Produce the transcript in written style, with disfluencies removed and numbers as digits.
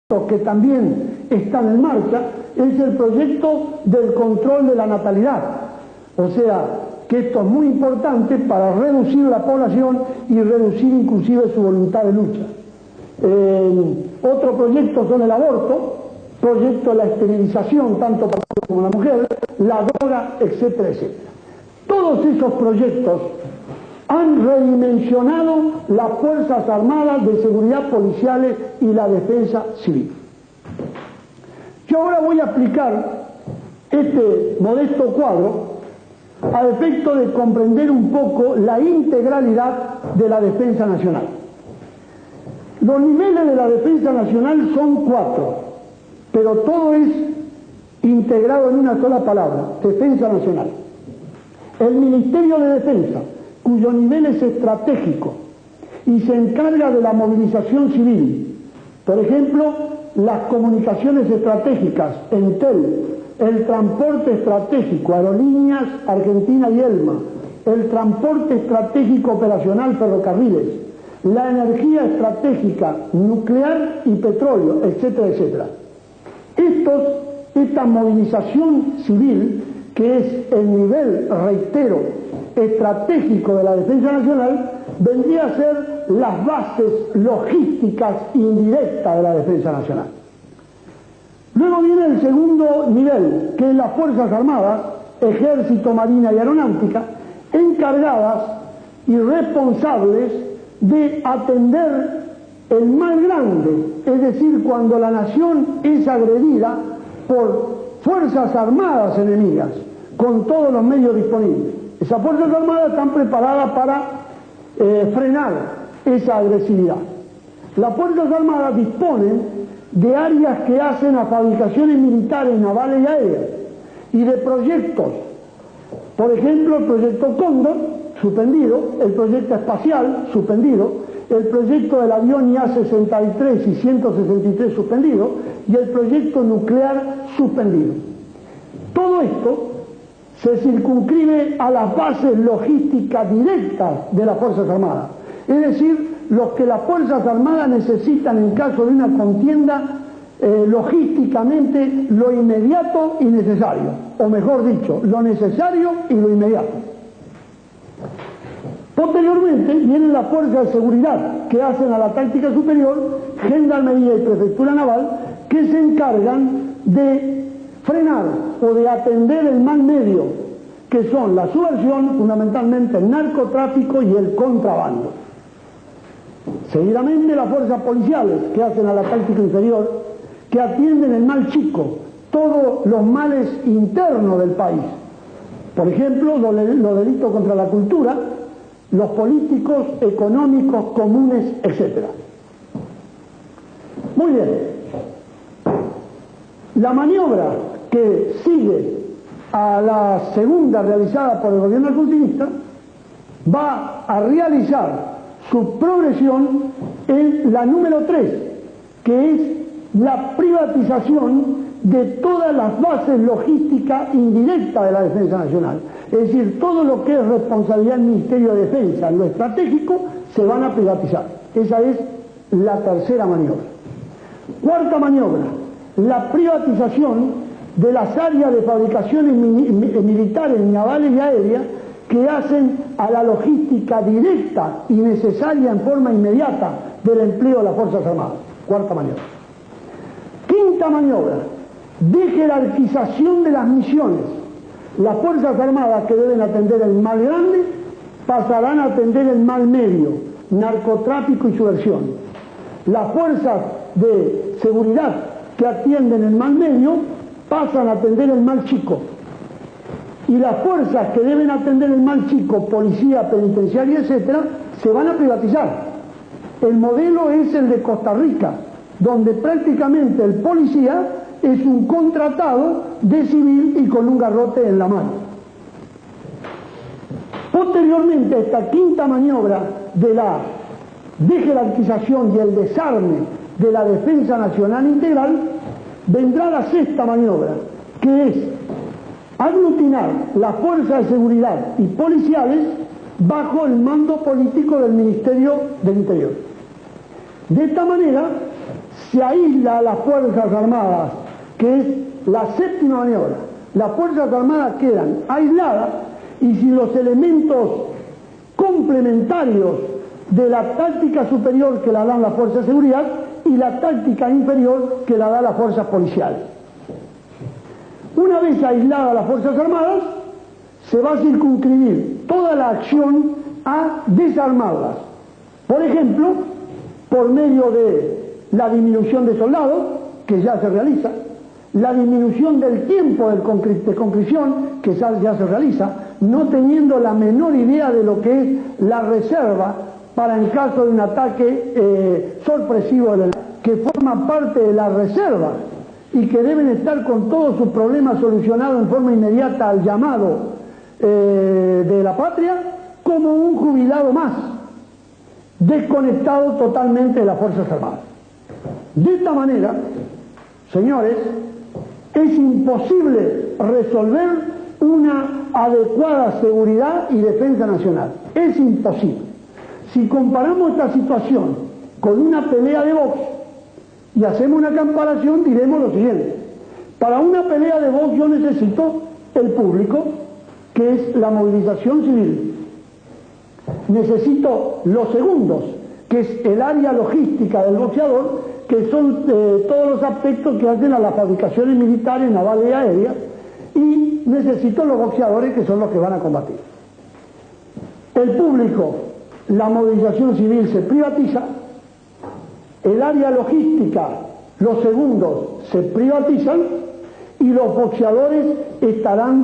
que también están en marcha es el proyecto del control de la natalidad. O sea, que esto es muy importante para reducir la población y reducir inclusive su voluntad de lucha. Otro proyecto son el aborto, proyecto de la esterilización, tanto para el hombre como la mujer, la droga, etcétera, etcétera. Todos esos proyectos han redimensionado las Fuerzas Armadas de Seguridad Policiales y la Defensa Civil. Yo ahora voy a explicar este modesto cuadro a efecto de comprender un poco la integralidad de la defensa nacional. Los niveles de la defensa nacional son 4, pero todo es integrado en una sola palabra: defensa nacional. El Ministerio de Defensa, cuyo nivel es estratégico y se encarga de la movilización civil, por ejemplo, las comunicaciones estratégicas, Entel, el transporte estratégico, Aerolíneas Argentina y Elma, el transporte estratégico operacional, ferrocarriles, la energía estratégica, nuclear y petróleo, etcétera, etcétera. Esta movilización civil, que es el nivel, reitero, estratégico de la defensa nacional, vendría a ser las bases logísticas indirectas de la defensa nacional. Luego viene el segundo nivel, que es las Fuerzas Armadas, Ejército, Marina y Aeronáutica, encargadas y responsables de atender el mal grande, es decir, cuando la nación es agredida por Fuerzas Armadas enemigas, con todos los medios disponibles. Esas Fuerzas Armadas están preparadas para frenar esa agresividad. Las Fuerzas Armadas disponen de áreas que hacen a fabricaciones militares, navales y aéreas, y de proyectos. Por ejemplo, el proyecto Cóndor, suspendido; el proyecto espacial, suspendido; el proyecto del avión IA-63 y 163, suspendido; y el proyecto nuclear, suspendido. Todo esto se circunscribe a las bases logísticas directas de las Fuerzas Armadas, es decir, los que las Fuerzas Armadas necesitan en caso de una contienda, logísticamente lo inmediato y necesario, o mejor dicho, lo necesario y lo inmediato. Posteriormente vienen las fuerzas de seguridad, que hacen a la táctica superior, Gendarmería y Prefectura Naval, que se encargan de frenar o de atender el mal medio, que son la subversión, fundamentalmente el narcotráfico y el contrabando. Seguidamente las fuerzas policiales, que hacen a la táctica inferior, que atienden el mal chico, todos los males internos del país. Por ejemplo, los delitos contra la cultura, los políticos, económicos, comunes, etc. Muy bien. La maniobra que sigue a la segunda realizada por el gobierno alfonsinista va a realizar su progresión en la número 3, que es la privatización de todas las bases logísticas indirectas de la defensa nacional. Es decir, todo lo que es responsabilidad del Ministerio de Defensa, lo estratégico, se van a privatizar. Esa es la tercera maniobra. Cuarta maniobra: la privatización de las áreas de fabricaciones militares, navales y aéreas, que hacen a la logística directa y necesaria en forma inmediata del empleo de las Fuerzas Armadas. Cuarta maniobra. Quinta maniobra: de jerarquización de las misiones. Las Fuerzas Armadas, que deben atender el mal grande, pasarán a atender el mal medio, narcotráfico y subversión. Las fuerzas de seguridad, que atienden el mal medio, pasan a atender el mal chico. Y las fuerzas que deben atender el mal chico, policía, penitenciaria, etcétera, se van a privatizar. El modelo es el de Costa Rica, donde prácticamente el policía es un contratado de civil y con un garrote en la mano. Posteriormente a esta quinta maniobra de la dejerarquización y el desarme de la defensa nacional integral, vendrá la sexta maniobra, que es aglutinar las fuerzas de seguridad y policiales bajo el mando político del Ministerio del Interior. De esta manera se aísla a las Fuerzas Armadas, que es la séptima maniobra. Las Fuerzas Armadas quedan aisladas y sin los elementos complementarios de la táctica superior que la dan las fuerzas de seguridad y la táctica inferior que la da las fuerzas policiales. Una vez aisladas las Fuerzas Armadas, se va a circunscribir toda la acción a desarmarlas. Por ejemplo, por medio de la disminución de soldados, que ya se realiza, la disminución del tiempo de conscripción, que ya se realiza, no teniendo la menor idea de lo que es la reserva para en caso de un ataque sorpresivo que forma parte de la reserva y que deben estar con todos sus problemas solucionados en forma inmediata al llamado de la patria, como un jubilado más, desconectado totalmente de las Fuerzas Armadas. De esta manera, señores, es imposible resolver una adecuada seguridad y defensa nacional. Es imposible. Si comparamos esta situación con una pelea de box y hacemos una comparación, diremos lo siguiente. Para una pelea de box yo necesito el público, que es la movilización civil. Necesito los segundos, que es el área logística del boxeador, que son todos los aspectos que hacen a las fabricaciones militares, navales y aéreas, y necesito los boxeadores, que son los que van a combatir. El público, la movilización civil se privatiza, el área logística, los segundos se privatizan y los boxeadores estarán de